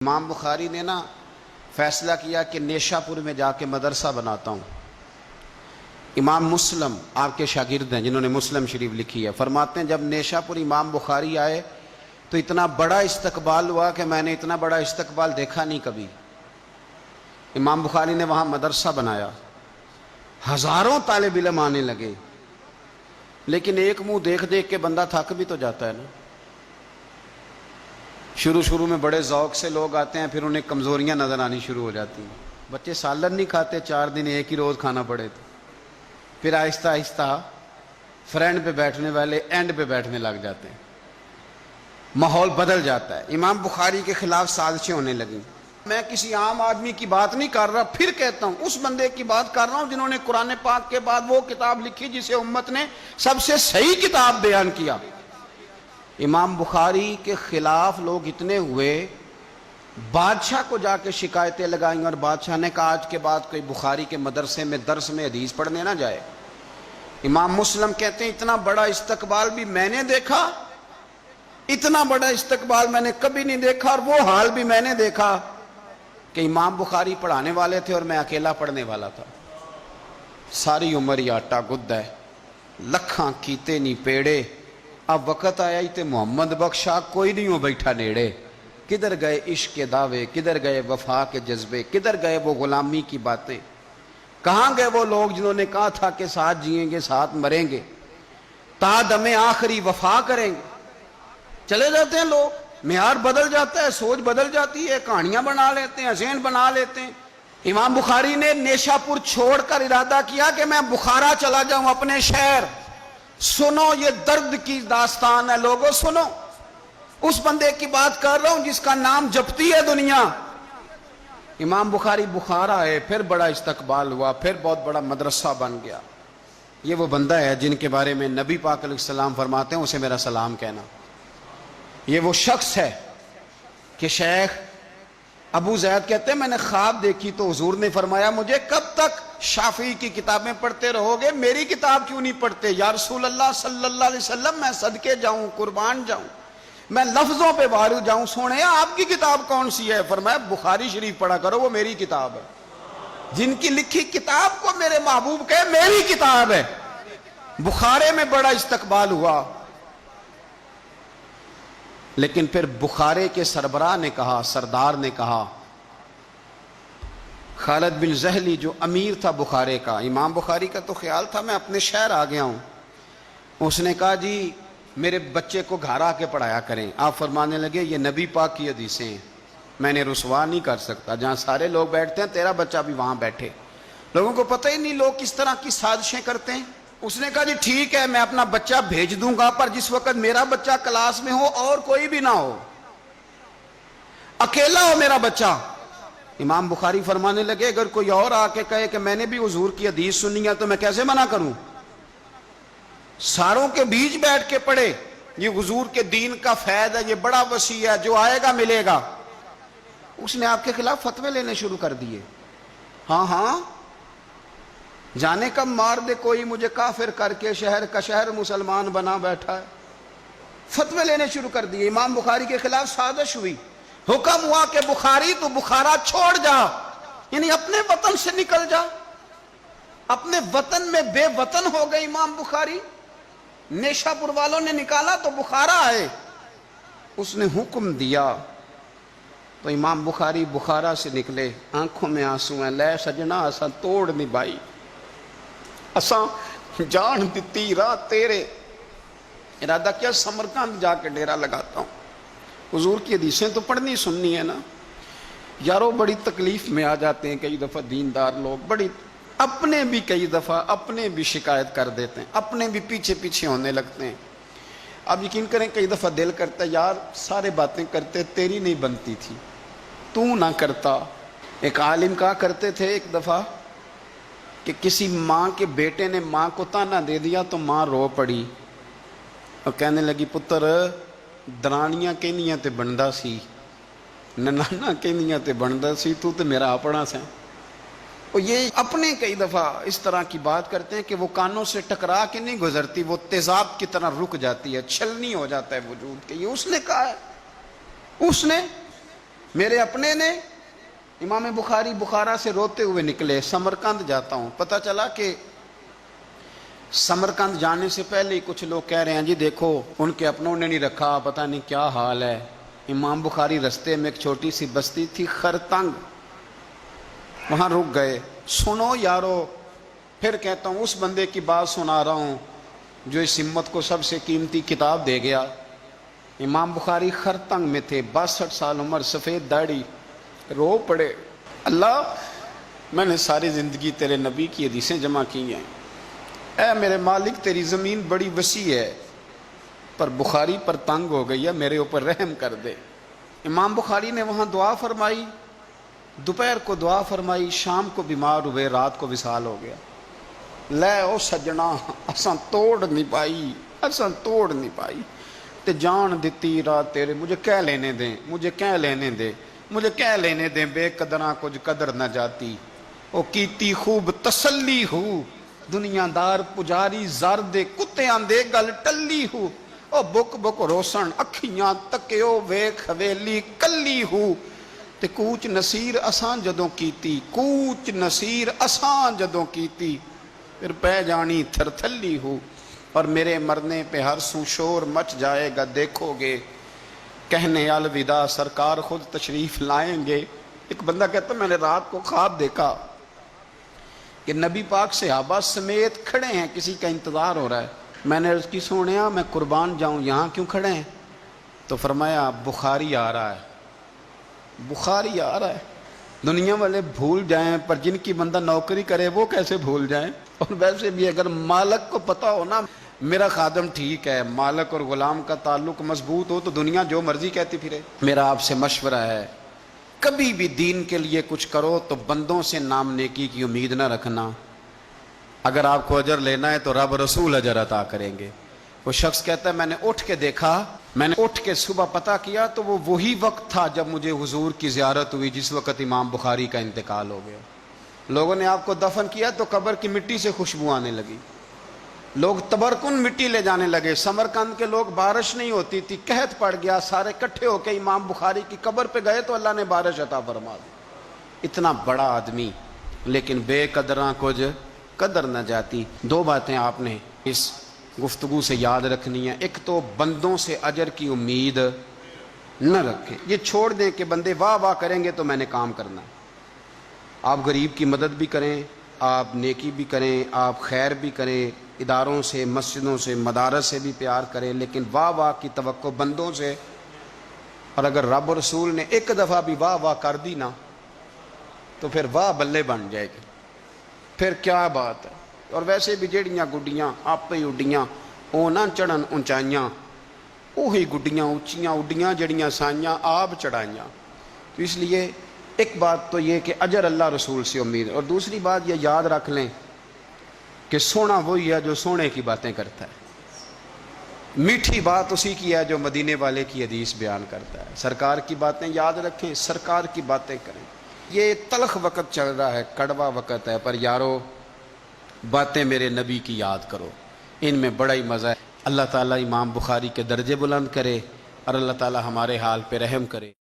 امام بخاری نے نا فیصلہ کیا کہ نیشا پور میں جا کے مدرسہ بناتا ہوں۔ امام مسلم آپ کے شاگرد ہیں جنہوں نے مسلم شریف لکھی ہے، فرماتے ہیں جب نیشا پور امام بخاری آئے تو اتنا بڑا استقبال ہوا کہ میں نے اتنا بڑا استقبال دیکھا نہیں کبھی۔ امام بخاری نے وہاں مدرسہ بنایا، ہزاروں طالب علم آنے لگے، لیکن ایک منہ دیکھ دیکھ کے بندہ تھک بھی تو جاتا ہے نا۔ شروع میں بڑے ذوق سے لوگ آتے ہیں، پھر انہیں کمزوریاں نظر آنی شروع ہو جاتی ہیں۔ بچے سالن نہیں کھاتے، 4 دن ایک ہی روز کھانا پڑے تو پھر آہستہ آہستہ فرینڈ پہ بیٹھنے والے اینڈ پہ بیٹھنے لگ جاتے ہیں، ماحول بدل جاتا ہے۔ امام بخاری کے خلاف سازشیں ہونے لگیں۔ میں کسی عام آدمی کی بات نہیں کر رہا، پھر کہتا ہوں اس بندے کی بات کر رہا ہوں جنہوں نے قرآن پاک کے بعد وہ کتاب لکھی جسے امت نے سب سے صحیح کتاب بیان کیا۔ امام بخاری کے خلاف لوگ اتنے ہوئے، بادشاہ کو جا کے شکایتیں لگائیں اور بادشاہ نے کہا آج کے بعد کوئی بخاری کے مدرسے میں درس میں حدیث پڑھنے نہ جائے۔ امام مسلم کہتے ہیں اتنا بڑا استقبال بھی میں نے دیکھا، اتنا بڑا استقبال میں نے کبھی نہیں دیکھا، اور وہ حال بھی میں نے دیکھا کہ امام بخاری پڑھانے والے تھے اور میں اکیلا پڑھنے والا تھا۔ ساری عمر ہی آٹا گد ہے، لکھاں کیتے نہیں پیڑے، اب وقت آیا ہی تے محمد بخشا کوئی نہیں ہو بیٹھا نیڑے۔ کدھر گئے عشق کے دعوے، کدھر گئے وفا کے جذبے، کدھر گئے وہ غلامی کی باتیں، کہاں گئے وہ لوگ جنہوں نے کہا تھا کہ ساتھ جئیں گے ساتھ مریں گے، تا دم آخری وفا کریں گے۔ چلے جاتے ہیں لوگ، معیار بدل جاتا ہے، سوچ بدل جاتی ہے، کہانیاں بنا لیتے ہیں، ذہن بنا لیتے ہیں۔ امام بخاری نے نیشا پور چھوڑ کر ارادہ کیا کہ میں بخارا چلا جاؤں، اپنے شہر۔ سنو یہ درد کی داستان ہے لوگوں، سنو۔ اس بندے کی بات کر رہا ہوں جس کا نام جپتی ہے دنیا۔ امام بخاری بخارا آئے، پھر بڑا استقبال ہوا، پھر بہت بڑا مدرسہ بن گیا۔ یہ وہ بندہ ہے جن کے بارے میں نبی پاک علیہ السلام فرماتے ہیں اسے میرا سلام کہنا۔ یہ وہ شخص ہے کہ شیخ ابو زید کہتے ہیں میں نے خواب دیکھی تو حضور نے فرمایا مجھے کب تک شافعی کی کتابیں پڑھتے رہو گے، میری کتاب کیوں نہیں پڑھتے؟ یا رسول اللہ صلی اللہ علیہ وسلم میں صدقے جاؤں، قربان جاؤں، میں لفظوں پہ وارد جاؤں، سونے آپ کی کتاب کون سی ہے؟ فرمایا بخاری شریف پڑھا کرو، وہ میری کتاب ہے۔ جن کی لکھی کتاب کو میرے محبوب کہے میری کتاب ہے۔ بخارے میں بڑا استقبال ہوا، لیکن پھر بخارے کے سربراہ نے کہا، سردار نے کہا، خالد بن زہلی جو امیر تھا بخارے کا، امام بخاری کا تو خیال تھا میں اپنے شہر آ گیا ہوں، اس نے کہا جی میرے بچے کو گھر آ کے پڑھایا کریں۔ آپ فرمانے لگے یہ نبی پاک کی حدیثیں ہیں، میں نے رسوا نہیں کر سکتا، جہاں سارے لوگ بیٹھتے ہیں تیرا بچہ بھی وہاں بیٹھے۔ لوگوں کو پتہ ہی نہیں لوگ کس طرح کی سازشیں کرتے ہیں۔ اس نے کہا جی ٹھیک ہے میں اپنا بچہ بھیج دوں گا، پر جس وقت میرا بچہ کلاس میں ہو اور کوئی بھی نہ ہو، اکیلا ہو میرا بچہ۔ امام بخاری فرمانے لگے اگر کوئی اور آ کے کہے کہ میں نے بھی حضور کی حدیث سنی ہے تو میں کیسے منع کروں؟ ساروں کے بیچ بیٹھ کے پڑھے، یہ حضور کے دین کا فیض ہے، یہ بڑا وسیع ہے، جو آئے گا ملے گا۔ اس نے آپ کے خلاف فتوے لینے شروع کر دیے۔ ہاں جانے کب مار دے کوئی مجھے کافر کر کے، شہر کا شہر مسلمان بنا بیٹھا ہے۔ فتوے لینے شروع کر دیے، امام بخاری کے خلاف سازش ہوئی، حکم ہوا کہ بخاری تو بخارا چھوڑ جا، یعنی اپنے وطن سے نکل جا۔ اپنے وطن میں بے وطن ہو گئے امام بخاری۔ نیشا پور والوں نے نکالا تو بخارا آئے، اس نے حکم دیا تو امام بخاری بخارا سے نکلے، آنکھوں میں آنسو ہیں، لے سجنا اساں توڑ نہیں بائی، اساں جان دیتی رات تیرے، ارادہ کیا سمرقند جا کے ڈیرا لگاتا ہوں، حضور کی حدیثیں تو پڑھنی سننی ہے نا۔ یارو بڑی تکلیف میں آ جاتے ہیں کئی دفعہ دیندار لوگ، بڑی اپنے بھی کئی دفعہ اپنے بھی شکایت کر دیتے ہیں، اپنے بھی پیچھے پیچھے ہونے لگتے ہیں۔ اب یقین کریں کئی دفعہ دل کرتا ہے یار سارے باتیں کرتے تیری نہیں بنتی تھی، تو نہ کرتا۔ ایک عالم کہا کرتے تھے ایک دفعہ کہ کسی ماں کے بیٹے نے ماں کو تانا دے دیا تو ماں رو پڑی اور کہنے لگی پتر درانیاں کہنیاں تے بندا سی، ننانا کہنیاں تے بندا سی، تو تے میرا اپنا سا۔ اور یہ اپنے کئی دفعہ اس طرح کی بات کرتے ہیں کہ وہ کانوں سے ٹکرا کے نہیں گزرتی، وہ تیزاب کی طرح رک جاتی ہے، چھلنی ہو جاتا ہے وجود کے۔ یہ اس نے کہا ہے، اس نے میرے اپنے نے امام بخاری بخارا سے روتے ہوئے نکلے، سمرقند جاتا ہوں، پتہ چلا کہ سمرقند جانے سے پہلے ہی کچھ لوگ کہہ رہے ہیں جی دیکھو ان کے اپنوں نے نہیں رکھا، پتہ نہیں کیا حال ہے۔ امام بخاری رستے میں ایک چھوٹی سی بستی تھی خرتنگ، وہاں رک گئے۔ سنو یارو، پھر کہتا ہوں اس بندے کی بات سنا رہا ہوں جو اس امت کو سب سے قیمتی کتاب دے گیا۔ امام بخاری خرتنگ میں تھے، 62 سال عمر، سفید داڑھی، رو پڑے، اللہ میں نے ساری زندگی تیرے نبی کی حدیثیں جمع کی ہیں، اے میرے مالک تیری زمین بڑی وسیع ہے پر بخاری پر تنگ ہو گئی ہے، میرے اوپر رحم کر دے۔ امام بخاری نے وہاں دعا فرمائی، دوپہر کو دعا فرمائی، شام کو بیمار ہوئے، رات کو وصال ہو گیا۔ لے او سجنا اساں توڑ نہیں پائی، اساں توڑ نہیں پائی تے جان دیتی رات تیرے، مجھے کہہ لینے دیں، مجھے کہہ لینے دیں، مجھے کہہ لینے دیں، بے قدراں کچھ قدر نہ جاتی، او کیتی خوب تسلی ہو، دنیا دار پجاری زردے کتے آندے گل ٹلی ہو، او بک بک روسن اکھیاں تکیو ویکھ حویلی کلی ہو، تے کوچ نصیر اساں جدوں کیتی، کوچ نصیر اساں جدوں کیتی، پھر پہ جانی تھر تھلی ہو، اور میرے مرنے پہ ہر سو شور مچ جائے گا، دیکھو گے کہنے الوداع سرکار خود تشریف لائیں گے۔ ایک بندہ کہتا میں نے رات کو خواب دیکھا کہ نبی پاک صحابہ سمیت کھڑے ہیں، کسی کا انتظار ہو رہا ہے۔ میں نے عرض کی سونیا میں قربان جاؤں، یہاں کیوں کھڑے ہیں؟ تو فرمایا بخاری آ رہا ہے، بخاری آ رہا ہے۔ دنیا والے بھول جائیں پر جن کی بندہ نوکری کرے وہ کیسے بھول جائیں؟ اور ویسے بھی اگر مالک کو پتہ ہو نا میرا خادم ٹھیک ہے، مالک اور غلام کا تعلق مضبوط ہو تو دنیا جو مرضی کہتی پھرے۔ میرا آپ سے مشورہ ہے کبھی بھی دین کے لیے کچھ کرو تو بندوں سے نام نیکی کی امید نہ رکھنا، اگر آپ کو اجر لینا ہے تو رب رسول اجر عطا کریں گے۔ وہ شخص کہتا ہے میں نے اٹھ کے دیکھا، میں نے اٹھ کے صبح پتہ کیا تو وہ وہی وقت تھا جب مجھے حضور کی زیارت ہوئی جس وقت امام بخاری کا انتقال ہو گیا۔ لوگوں نے آپ کو دفن کیا تو قبر کی مٹی سے خوشبو آنے لگی، لوگ تبرکن مٹی لے جانے لگے۔ سمرقند کے لوگ بارش نہیں ہوتی تھی، قحط پڑ گیا، سارے کٹھے ہو کے امام بخاری کی قبر پہ گئے تو اللہ نے بارش عطا فرما دی۔ اتنا بڑا آدمی لیکن بے قدراں کچھ قدر نہ جاتی۔ دو باتیں آپ نے اس گفتگو سے یاد رکھنی ہے، ایک تو بندوں سے اجر کی امید نہ رکھیں، یہ چھوڑ دیں کہ بندے واہ واہ کریں گے تو میں نے کام کرنا۔ آپ غریب کی مدد بھی کریں، آپ نیکی بھی کریں، آپ خیر بھی کریں، اداروں سے، مسجدوں سے، مدارس سے بھی پیار کریں، لیکن واہ واہ کی توقع بندوں سے، اور اگر رب رسول نے ایک دفعہ بھی واہ واہ کر دی نا تو پھر واہ بلے بن جائے گی، پھر کیا بات ہے۔ اور ویسے بھی جیڑیاں گڈیاں آپ ہی اڈیاں او نہ چڑھن اونچائیاں، وہی گڈیاں اونچیاں اڈیاں جڑیاں سائیاں آپ چڑھائیاں۔ تو اس لیے ایک بات تو یہ کہ اجر اللہ رسول سے امید، اور دوسری بات یہ یاد رکھ لیں کہ سونا وہی ہے جو سونے کی باتیں کرتا ہے، میٹھی بات اسی کی ہے جو مدینے والے کی حدیث بیان کرتا ہے۔ سرکار کی باتیں یاد رکھیں، سرکار کی باتیں کریں۔ یہ تلخ وقت چل رہا ہے، کڑوا وقت ہے، پر یارو باتیں میرے نبی کی یاد کرو، ان میں بڑا ہی مزہ ہے۔ اللہ تعالیٰ امام بخاری کے درجے بلند کرے اور اللہ تعالیٰ ہمارے حال پہ رحم کرے۔